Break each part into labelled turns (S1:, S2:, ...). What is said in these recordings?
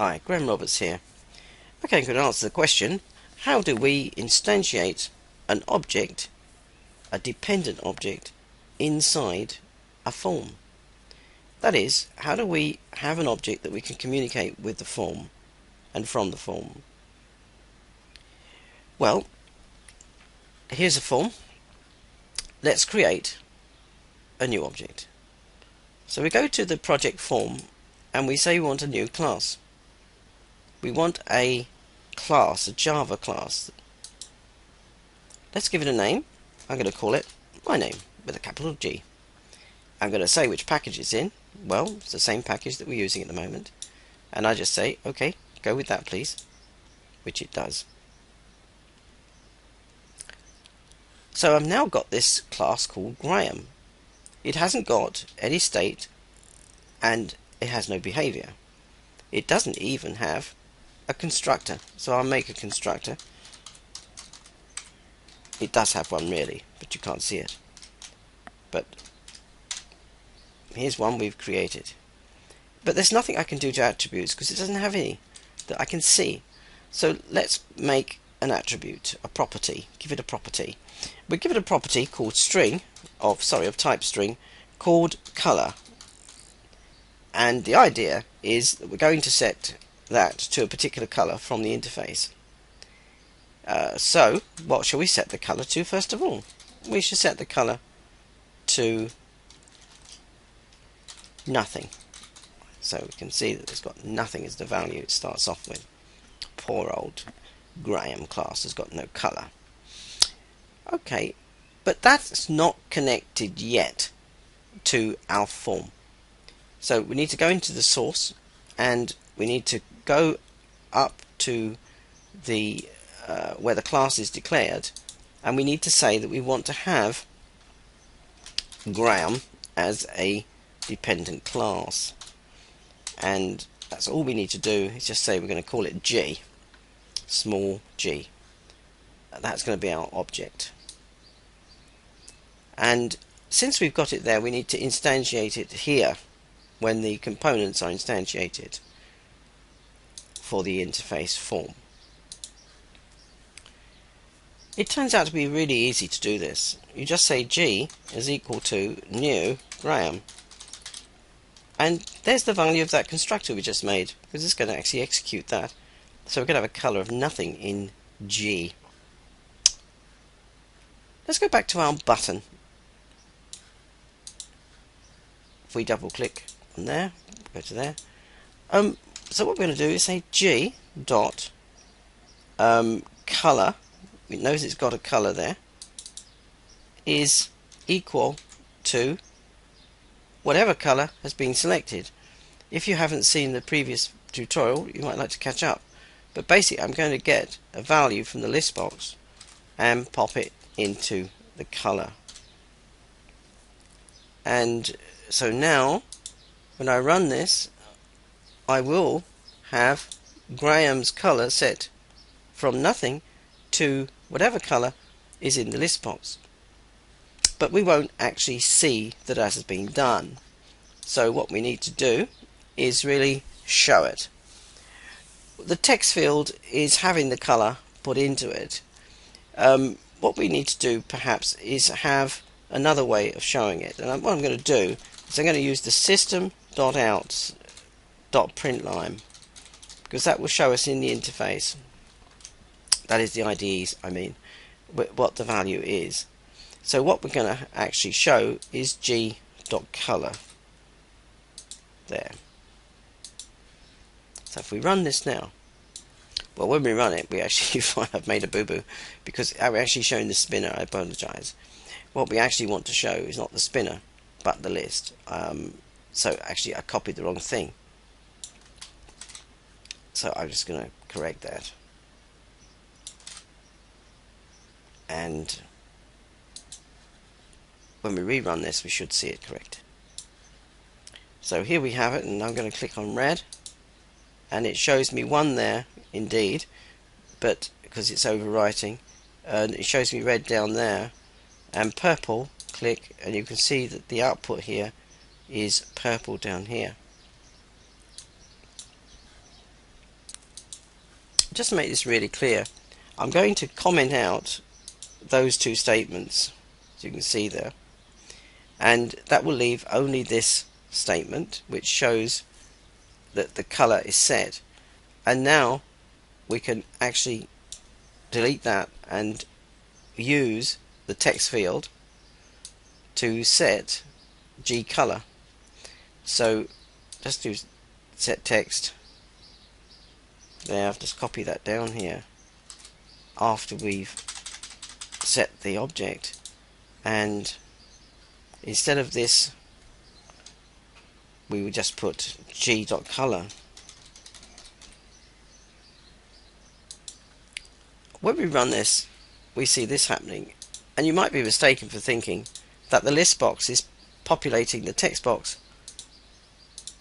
S1: Hi, Graham Roberts here. Okay, I'm going to answer the question, how do we instantiate an object, a dependent object, inside a form? That is, how do we have an object that we can communicate with the form and from the form? Well, here's a form. Let's create a new object. So we go to the project form and we say we want a new class. We want a class, a Java class. Let's give it a name. I'm going to call it my name with a capital G. I'm going to say which package it's in. Well, it's the same package that we're using at the moment. And I just say, okay, go with that please, which it does. So I've now got this class called Graham. It hasn't got any state and it has no behavior. It doesn't even have a constructor. So I'll make a constructor. It does have one really, but you can't see it. But here's one we've created. But there's nothing I can do to attributes because it doesn't have any that I can see. So let's make an attribute, a property. Give it a property. We give it a property called of type string, called color. And the idea is that we're going to set that to a particular color from the interface. So what shall we set the color to first of all? We should set the color to nothing. So we can see that it's got nothing as the value it starts off with. Poor old Graham class has got no color. Okay, but that's not connected yet to our form. So we need to go into the source and we need to go up to the where the class is declared, and we need to say that we want to have Graham as a dependent class. And that's all we need to do is just say we're going to call it G, small g. That's going to be our object. And since we've got it there, we need to instantiate it here when the components are instantiated for the interface form. It turns out to be really easy to do this. You just say G is equal to new Graham. And there's the value of that constructor we just made, because it's going to actually execute that. So we're going to have a color of nothing in G. Let's go back to our button. If we double click on there, go to there. So what we're going to do is say G dot color. It knows it's got a color there. Is equal to whatever color has been selected. If you haven't seen the previous tutorial, you might like to catch up. But basically, I'm going to get a value from the list box and pop it into the color. And so now, when I run this, I will have Graham's color set from nothing to whatever color is in the list box. But we won't actually see that has been done. So what we need to do is really show it. The text field is having the color put into it. What we need to do perhaps is have another way of showing it. And what I'm going to do is I'm going to use the system.out.println, because that will show us in the interface, that is the IDEs, I mean, what the value is. So what we're going to actually show is g.color there. So if we run this now, well, when we run it, we actually find I've made a boo-boo, because I'm actually showing the spinner. I apologize. What we actually want to show is not the spinner, but the list. So actually I copied the wrong thing. So I'm just going to correct that. And when we rerun this, we should see it correct. So here we have it, and I'm going to click on red, and it shows me one there indeed, but because it's overwriting, and it shows me red down there, and purple. Click, and you can see that the output here is purple down here. just to make this really clear, I'm going to comment out those two statements, as you can see there, and that will leave only this statement which shows that the color is set. And now we can actually delete that and use the text field to set G color. So just do set text there. I've just copied that down here after we've set the object, and instead of this we would just put G.color. When we run this, we see this happening, and you might be mistaken for thinking that the list box is populating the text box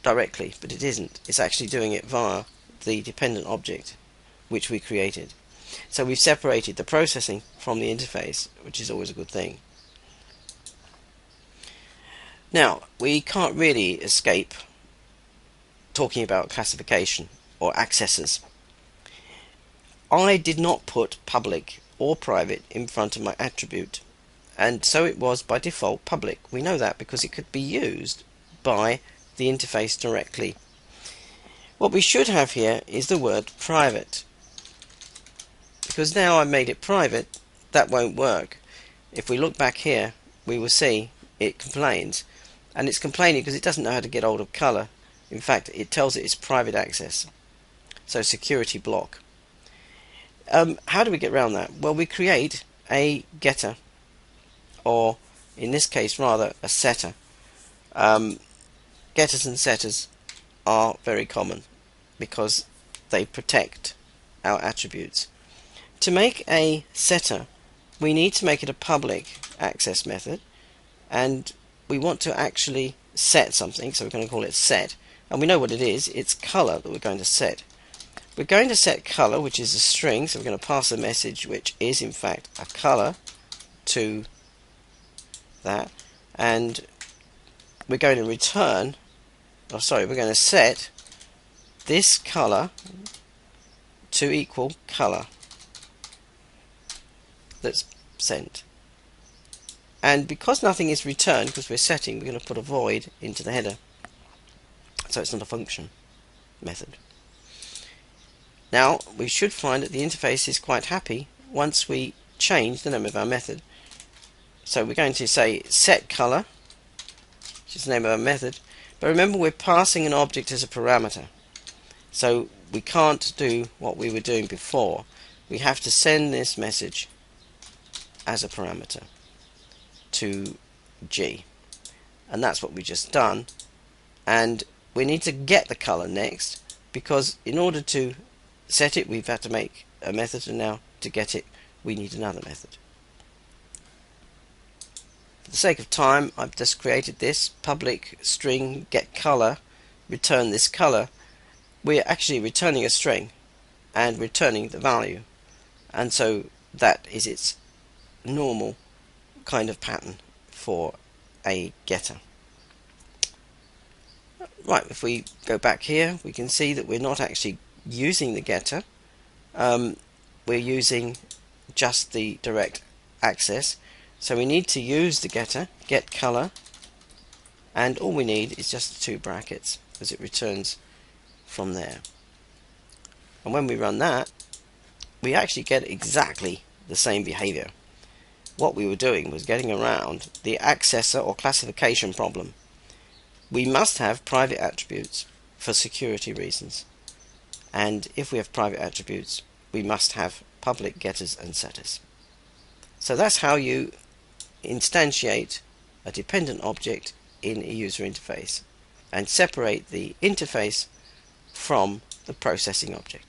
S1: directly, but it isn't. It's actually doing it via the dependent object which we created. So we've separated the processing from the interface, which is always a good thing. Now, we can't really escape talking about classification or accessors. I did not put public or private in front of my attribute, and so it was by default public. We know that because it could be used by the interface directly. What we should have here is the word private, because now I made it private, that won't work. If we look back here, we will see it complains, and it's complaining because it doesn't know how to get hold of color. In fact, it tells it it's private access, so security block. How do we get around that? Well, we create a getter, or in this case rather a setter. Getters and setters are very common because they protect our attributes. To make a setter, we need to make it a public access method, and we want to actually set something, so we're going to call it set, and we know what it is. It's color that we're going to set. We're going to set color, which is a string, so we're going to pass a message which is in fact a color to that, and we're going to return, we're going to set this color to equal color that's sent. And because nothing is returned, because we're setting, we're going to put a void into the header, so it's not a function method. Now we should find that the interface is quite happy once we change the name of our method. So we're going to say set color, which is the name of our method, but remember we're passing an object as a parameter, so we can't do what we were doing before. We have to send this message as a parameter to G, and that's what we just done. And we need to get the color next, because in order to set it we've had to make a method, and now to get it we need another method. For the sake of time, I've just created this public string get color, return this color. We're actually returning a string and returning the value, and so that is its normal kind of pattern for a getter. Right, if we go back here, we can see that we're not actually using the getter. We're using just the direct access, so we need to use the getter, get color, and all we need is just the two brackets, because it returns from there. And when we run that, we actually get exactly the same behavior. What we were doing was getting around the accessor or classification problem. We must have private attributes for security reasons, and if we have private attributes we must have public getters and setters. So that's how you instantiate a dependent object in a user interface and separate the interface from the processing object.